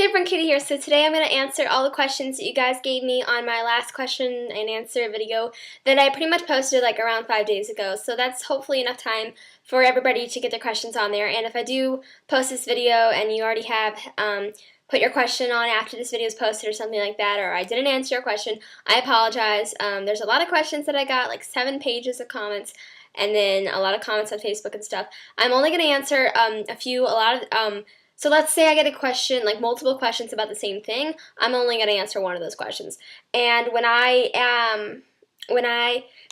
Hey everyone, Katie here. So today I'm going to answer all the questions that you guys gave me on my last question and answer video that I pretty much posted like around 5 days ago. So that's hopefully enough time for everybody to get their questions on there. And if I do post this video and you already have put your question on after this video is posted or something like that, or I didn't answer your question, I apologize. There's a lot of questions that I got, like 7 pages of comments, and then a lot of comments on Facebook and stuff. I'm only going to answer so let's say I get a question, like multiple questions about the same thing. I'm only going to answer one of those questions. And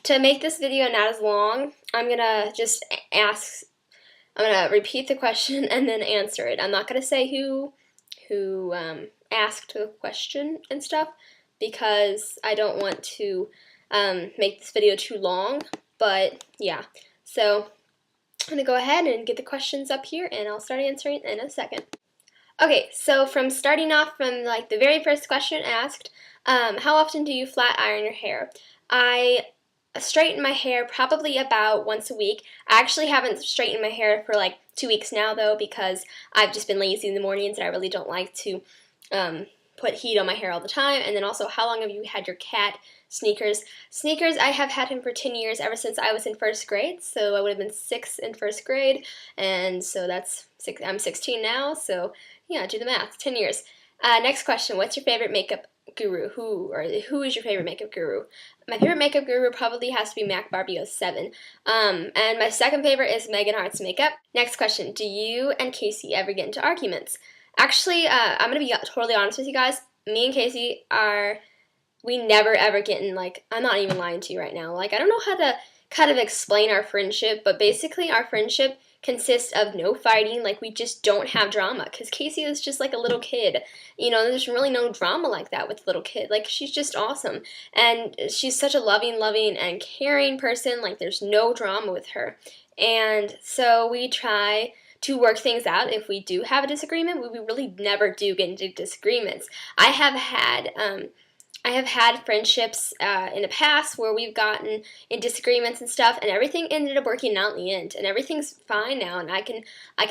to make this video not as long, I'm going to just I'm going to repeat the question and then answer it. I'm not going to say who asked the question and stuff because I don't want to make this video too long. But yeah, so I'm going to go ahead and get the questions up here and I'll start answering in a second. Okay, so starting off from like the very first question asked, how often do you flat iron your hair? I straighten my hair probably about once a week. I actually haven't straightened my hair for like 2 weeks now though because I've just been lazy in the mornings and I really don't like to put heat on my hair all the time. And then also, how long have you had your cat, Sneakers? Sneakers, I have had him for 10 years, ever since I was in 1st grade, so I would have been 6 in 1st grade, and so I'm 16 now, so yeah, do the math, 10 years. Next question, what's your favorite makeup guru? Who is your favorite makeup guru? My favorite makeup guru probably has to be Mac Barbie 07. And my second favorite is Megan Hart's makeup. Next question, do you and Casey ever get into arguments? Actually, I'm going to be totally honest with you guys. Me and Casey we never ever get in, like, I'm not even lying to you right now. Like, I don't know how to kind of explain our friendship, but basically our friendship consists of no fighting. Like, we just don't have drama because Casey is just like a little kid. You know, there's really no drama like that with a little kid. Like, she's just awesome. And she's such a loving and caring person. Like, there's no drama with her. And so we try to work things out. If we do have a disagreement, we really never do get into disagreements. I have had friendships in the past where we've gotten in disagreements and stuff, and everything ended up working out in the end, and everything's fine now. And I can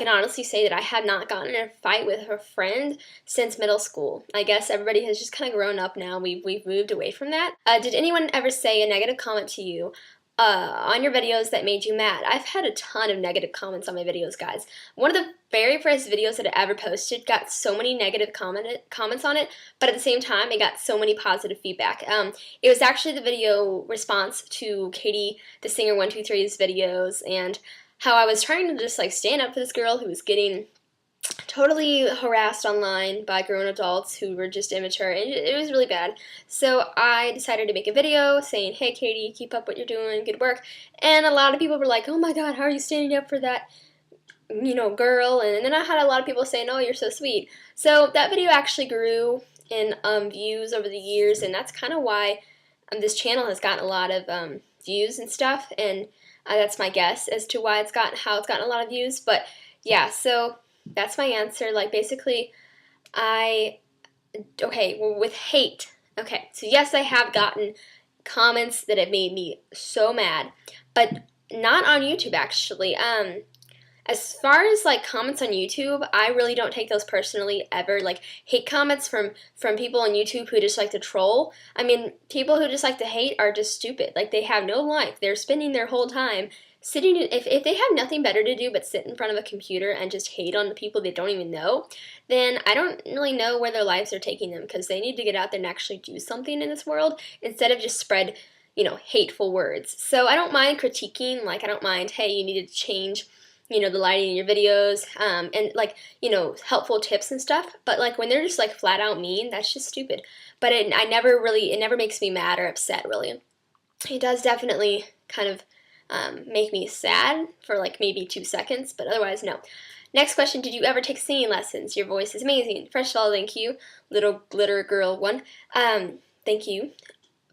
honestly say that I have not gotten in a fight with a friend since middle school. I guess everybody has just kind of grown up now. We've moved away from that. Did anyone ever say a negative comment to you on your videos that made you mad? I've had a ton of negative comments on my videos, guys. One of the very first videos that I ever posted got so many negative comments on it, but at the same time, it got so many positive feedback. It was actually the video response to Katie, the Singer 123's videos, and how I was trying to just like stand up for this girl who was getting totally harassed online by grown adults who were just immature. It was really bad. So I decided to make a video saying, hey Katie, keep up what you're doing, good work. And a lot of people were like, oh my god, how are you standing up for that, you know, girl? And then I had a lot of people saying, oh, you're so sweet. So that video actually grew in views over the years, and that's kind of why this channel has gotten a lot of views and stuff, and that's my guess as to why how it's gotten a lot of views. But yeah, so that's my answer. Like, basically, with hate. Okay, so yes, I have gotten comments that have made me so mad, but not on YouTube, actually. As far as, like, comments on YouTube, I really don't take those personally ever. Like, hate comments from people on YouTube who just like to troll. I mean, people who just like to hate are just stupid. Like, they have no life. They're spending their whole time sitting, if they have nothing better to do but sit in front of a computer and just hate on the people they don't even know, then I don't really know where their lives are taking them, because they need to get out there and actually do something in this world instead of just spread, you know, hateful words. So I don't mind critiquing. Like, I don't mind, hey, you need to change, you know, the lighting in your videos, and, like, you know, helpful tips and stuff. But, like, when they're just, like, flat out mean, that's just stupid. But it never makes me mad or upset, really. It does definitely kind of make me sad for, like, maybe 2 seconds, but otherwise, no. Next question, did you ever take singing lessons? Your voice is amazing. First of all, thank you, little glitter girl one. Thank you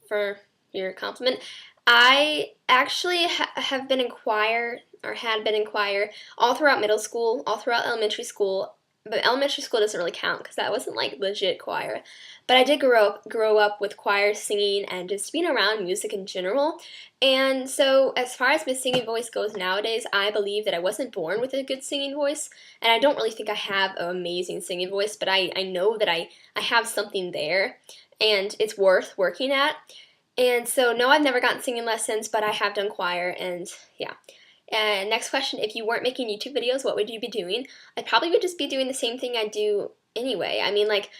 for your compliment. I actually have been in choir, or had been in choir, all throughout middle school, all throughout elementary school, but elementary school doesn't really count because that wasn't like legit choir. But I did grow up with choir singing and just being around music in general. And so as far as my singing voice goes nowadays, I believe that I wasn't born with a good singing voice, and I don't really think I have an amazing singing voice, but I know that I have something there, and it's worth working at. And so, no, I've never gotten singing lessons, but I have done choir, and yeah. And next question, if you weren't making YouTube videos, what would you be doing? I probably would just be doing the same thing I do anyway. I mean, like,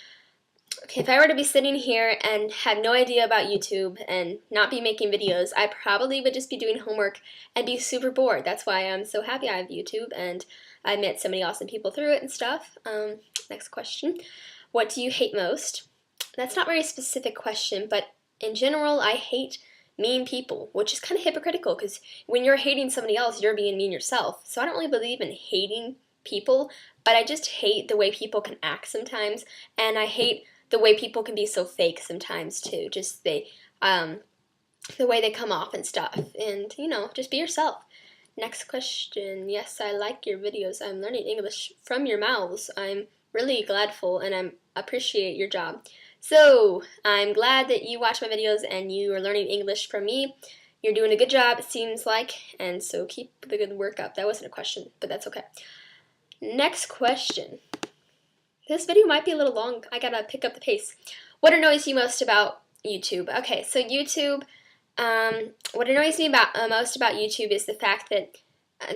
okay, if I were to be sitting here and had no idea about YouTube and not be making videos, I probably would just be doing homework and be super bored. That's why I'm so happy I have YouTube, and I met so many awesome people through it and stuff. Next question, what do you hate most? That's not a very specific question, but in general, I hate mean people, which is kind of hypocritical because when you're hating somebody else, you're being mean yourself. So I don't really believe in hating people, but I just hate the way people can act sometimes, and I hate the way people can be so fake sometimes too. Just the way they come off and stuff, and you know, just be yourself. Next question. Yes, I like your videos. I'm learning English from your mouths. I'm really gladful, and I appreciate your job. So, I'm glad that you watch my videos and you are learning English from me. You're doing a good job, it seems like, and so keep the good work up. That wasn't a question, but that's okay. Next question. This video might be a little long. I gotta pick up the pace. What annoys you most about YouTube? Okay, so YouTube, what annoys me most about YouTube is the fact that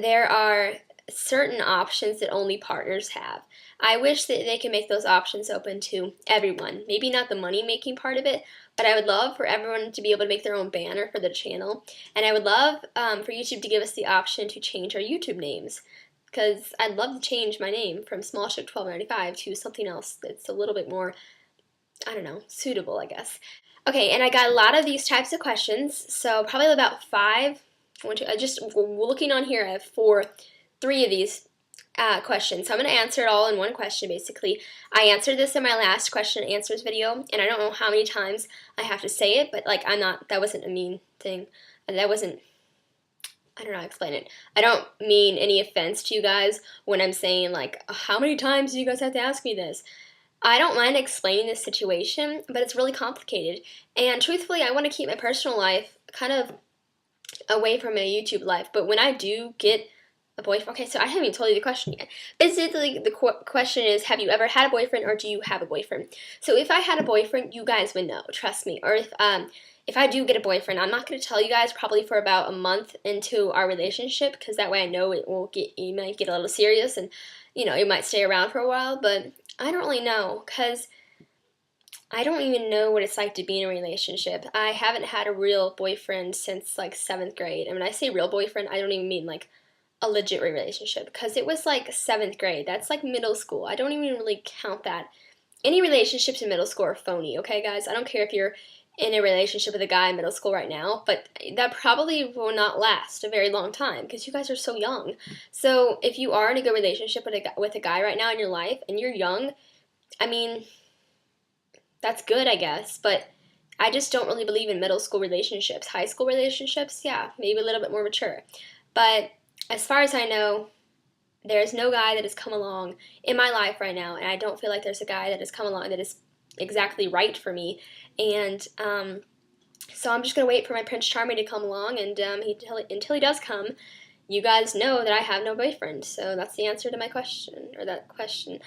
there are certain options that only partners have. I wish that they could make those options open to everyone. Maybe not the money-making part of it, but I would love for everyone to be able to make their own banner for the channel. And I would love for YouTube to give us the option to change our YouTube names, because I'd love to change my name from SmallShip1295 to something else that's a little bit more, I don't know, suitable, I guess. Okay, and I got a lot of these types of questions, so probably about 5. Just looking on here, I have 3 of these questions. So I'm going to answer it all in one question, basically. I answered this in my last question and answers video, and I don't know how many times I have to say it, but like that wasn't a mean thing. That wasn't, I don't know how to explain it. I don't mean any offense to you guys when I'm saying like, how many times do you guys have to ask me this? I don't mind explaining this situation, but it's really complicated. And truthfully, I want to keep my personal life kind of away from my YouTube life, but when I do get a boyfriend, okay, so I haven't even told you the question yet. Basically, the question is, have you ever had a boyfriend, or do you have a boyfriend? So if I had a boyfriend, you guys would know, trust me. Or if I do get a boyfriend, I'm not going to tell you guys probably for about a month into our relationship, because that way I know it might get a little serious, and you know, it might stay around for a while, but I don't really know, because I don't even know what it's like to be in a relationship. I haven't had a real boyfriend since like 7th grade. And when I say real boyfriend, I don't even mean like a legit relationship, because it was like 7th grade. That's like middle school. I don't even really count that. Any relationships in middle school are phony, okay, guys? I don't care if you're in a relationship with a guy in middle school right now, but that probably will not last a very long time because you guys are so young. So if you are in a good relationship with a guy right now in your life and you're young, I mean, that's good, I guess, but I just don't really believe in middle school relationships. High school relationships, yeah, maybe a little bit more mature. But as far as I know, there's no guy that has come along in my life right now, and I don't feel like there's a guy that has come along that is exactly right for me. And so I'm just going to wait for my Prince Charming to come along, and until he does come, you guys know that I have no boyfriend. So that's the answer to my question, or that question.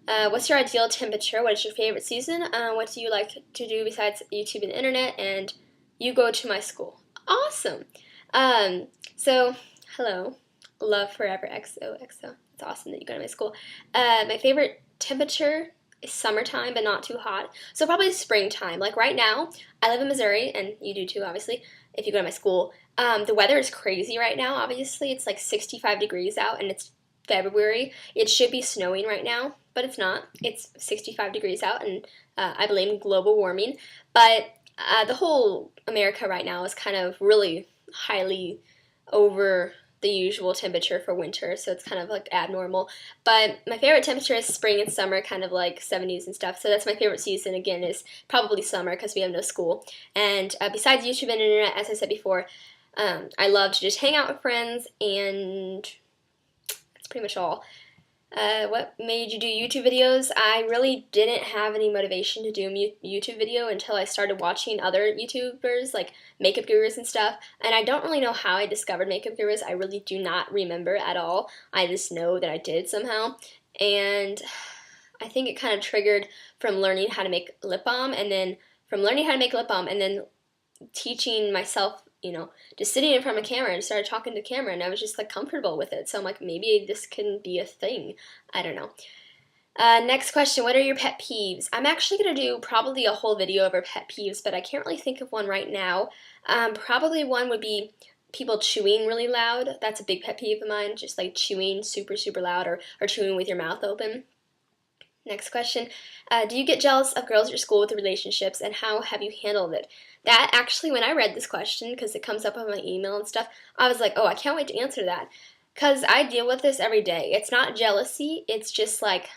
What's your ideal temperature? What is your favorite season? What do you like to do besides YouTube and the internet? And you go to my school. Awesome. So, hello. Love forever, XOXO. It's awesome that you go to my school. My favorite temperature is summertime, but not too hot. So probably springtime. Like right now, I live in Missouri, and you do too, obviously, if you go to my school. The weather is crazy right now, obviously. It's like 65 degrees out, and it's February. It should be snowing right now, but it's not. It's 65 degrees out, and I blame global warming. But the whole America right now is kind of really highly over the usual temperature for winter, so it's kind of like abnormal. But my favorite temperature is spring and summer, kind of like 70s and stuff. So that's my favorite season, again, is probably summer because we have no school. And besides YouTube and internet, as I said before, I love to just hang out with friends, and that's pretty much all. What made you do YouTube videos? I really didn't have any motivation to do a YouTube video until I started watching other YouTubers, like makeup gurus and stuff. And I don't really know how I discovered makeup gurus. I really do not remember at all. I just know that I did somehow. And I think it kind of triggered from learning how to make lip balm, and then from learning how to make lip balm and then teaching myself, just sitting in front of a camera and started talking to the camera, and I was just like comfortable with it. So I'm like, maybe this can be a thing. I don't know. Next question, what are your pet peeves? I'm actually going to do probably a whole video over pet peeves, but I can't really think of one right now. Probably one would be people chewing really loud. That's a big pet peeve of mine, just like chewing super, super loud, or chewing with your mouth open. Next question, do you get jealous of girls at your school with relationships, and how have you handled it? That actually, when I read this question, because it comes up on my email and stuff, I was like, oh, I can't wait to answer that, because I deal with this every day. It's not jealousy, it's just like,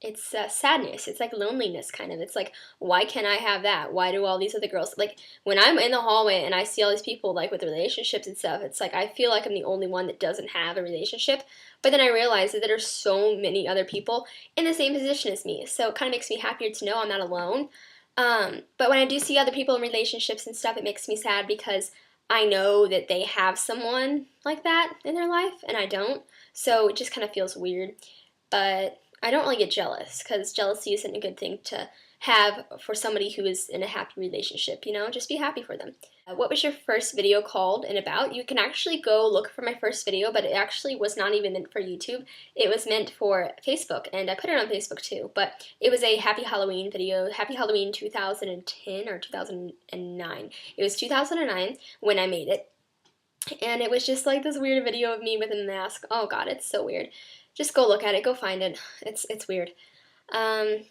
it's sadness. It's like loneliness, kind of. It's like, why can't I have that? Why do all these other girls, like, when I'm in the hallway and I see all these people, like, with relationships and stuff, it's like I feel like I'm the only one that doesn't have a relationship. But then I realize that there are so many other people in the same position as me, so it kind of makes me happier to know I'm not alone. But when I do see other people in relationships and stuff, it makes me sad because I know that they have someone like that in their life and I don't, so it just kind of feels weird. But I don't really get jealous, because jealousy isn't a good thing to have for somebody who is in a happy relationship, just be happy for them. What was your first video called and about? You can actually go look for my first video, but it actually was not even meant for YouTube. It was meant for Facebook, and I put it on Facebook too, but it was a Happy Halloween video, Happy Halloween 2010 or 2009. It was 2009 when I made it, and it was just like this weird video of me with a mask. Oh god, it's so weird. Just go look at it. Go find it. It's weird. And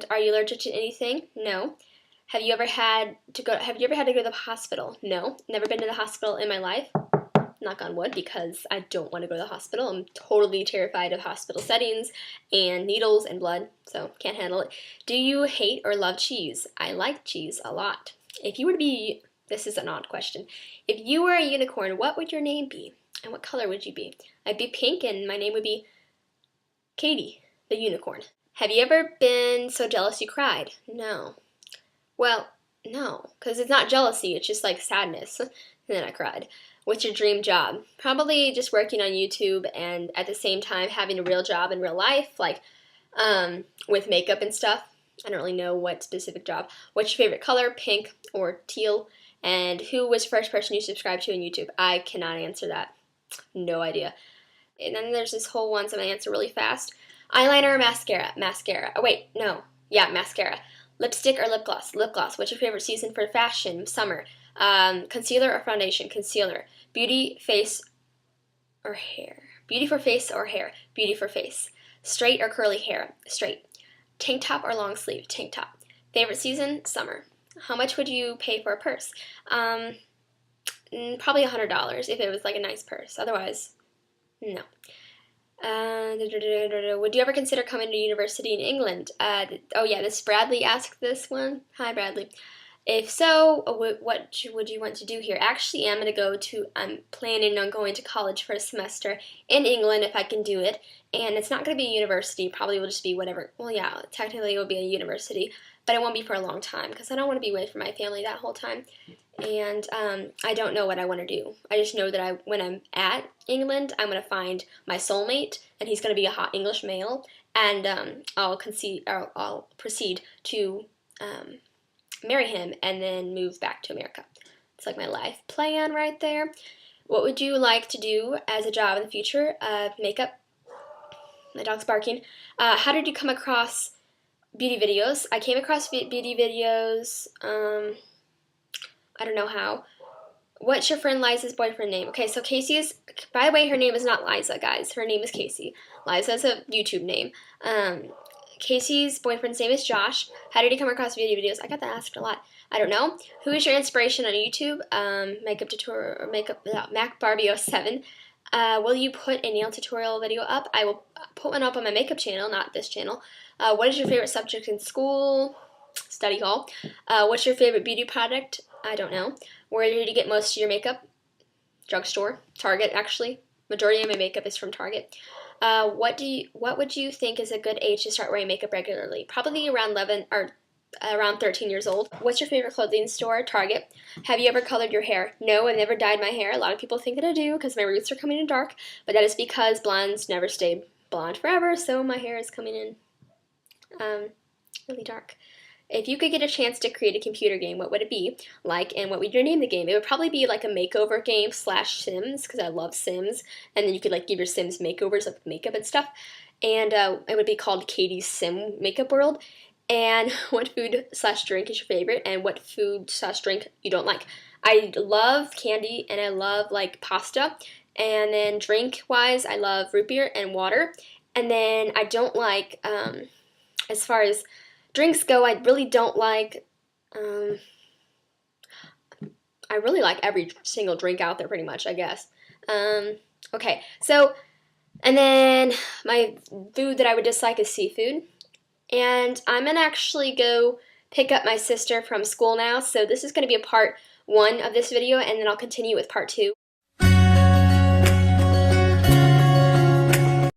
are you allergic to anything? No. Have you ever had to go to the hospital? No. Never been to the hospital in my life. Knock on wood, because I don't want to go to the hospital. I'm totally terrified of hospital settings and needles and blood, so can't handle it. Do you hate or love cheese? I like cheese a lot. If you were to be, this is an odd question. If you were a unicorn, what would your name be? And what color would you be? I'd be pink, and my name would be Katie, the unicorn. Have you ever been so jealous you cried? No. Well, no, because it's not jealousy, it's just like sadness. And then I cried. What's your dream job? Probably just working on YouTube, and at the same time having a real job in real life, like with makeup and stuff. I don't really know what specific job. What's your favorite color, pink or teal? And who was the first person you subscribed to on YouTube? I cannot answer that. No idea. And then there's this whole one, so I'm going to answer really fast. Eyeliner or mascara? Mascara. Oh, wait, no. Yeah, mascara. Lipstick or lip gloss? Lip gloss. What's your favorite season for fashion? Summer. Concealer or foundation? Concealer. Beauty, face, or hair? Beauty for face or hair? Beauty for face. Straight or curly hair? Straight. Tank top or long sleeve? Tank top. Favorite season? Summer. How much would you pay for a purse? Probably $100 if it was like a nice purse. Otherwise, no. Would you ever consider coming to university in England? Oh yeah, this Bradley asked this one. Hi Bradley. If so, what would you want to do here? Actually, I'm planning on going to college for a semester in England if I can do it. And it's not going to be a university. Probably will just be whatever. Well, yeah, technically it will be a university, but it won't be for a long time because I don't want to be away from my family that whole time. And I don't know what I want to do. I just know that when I'm at England, I'm going to find my soulmate, and he's going to be a hot English male, and I'll proceed to marry him and then move back to America. It's like my life plan right there. What would you like to do as a job in the future? Makeup. My dog's barking. How did you come across beauty videos? I came across beauty videos, I don't know how. What's your friend Liza's boyfriend name? Okay, so Casey is, by the way, her name is not Liza, guys. Her name is Casey. Liza is a YouTube name. Casey's boyfriend's name is Josh. How did he come across beauty videos? I got that asked a lot. I don't know. Who is your inspiration on YouTube? Makeup tutorial, or Mac Barbie 07. Will you put a nail tutorial video up? I will put one up on my makeup channel, not this channel. What is your favorite subject in school? Study hall. What's your favorite beauty product? I don't know. Where did you get most of your makeup? Drugstore. Target, actually. Majority of my makeup is from Target. What would you think is a good age to start wearing makeup regularly? Probably around 11 or around 13 years old. What's your favorite clothing store? Target. Have you ever colored your hair? No, I've never dyed my hair. A lot of people think that I do because my roots are coming in dark, but that is because blondes never stay blonde forever, so my hair is coming in really dark. If you could get a chance to create a computer game, what would it be like, and what would you name the game? It would probably be like a makeover game / Sims, because I love Sims, and then you could like give your Sims makeovers with makeup and stuff, and it would be called Katie's Sim Makeup World. And what food / drink is your favorite, and what food / drink you don't like? I love candy, and I love like pasta, and then drink-wise, I love root beer and water, and then I don't like, as far as drinks go, I really don't like, I really like every single drink out there pretty much, I guess. Okay, so, and then my food that I would dislike is seafood. And I'm going to actually go pick up my sister from school now, so this is going to be a part 1 of this video, and then I'll continue with part 2.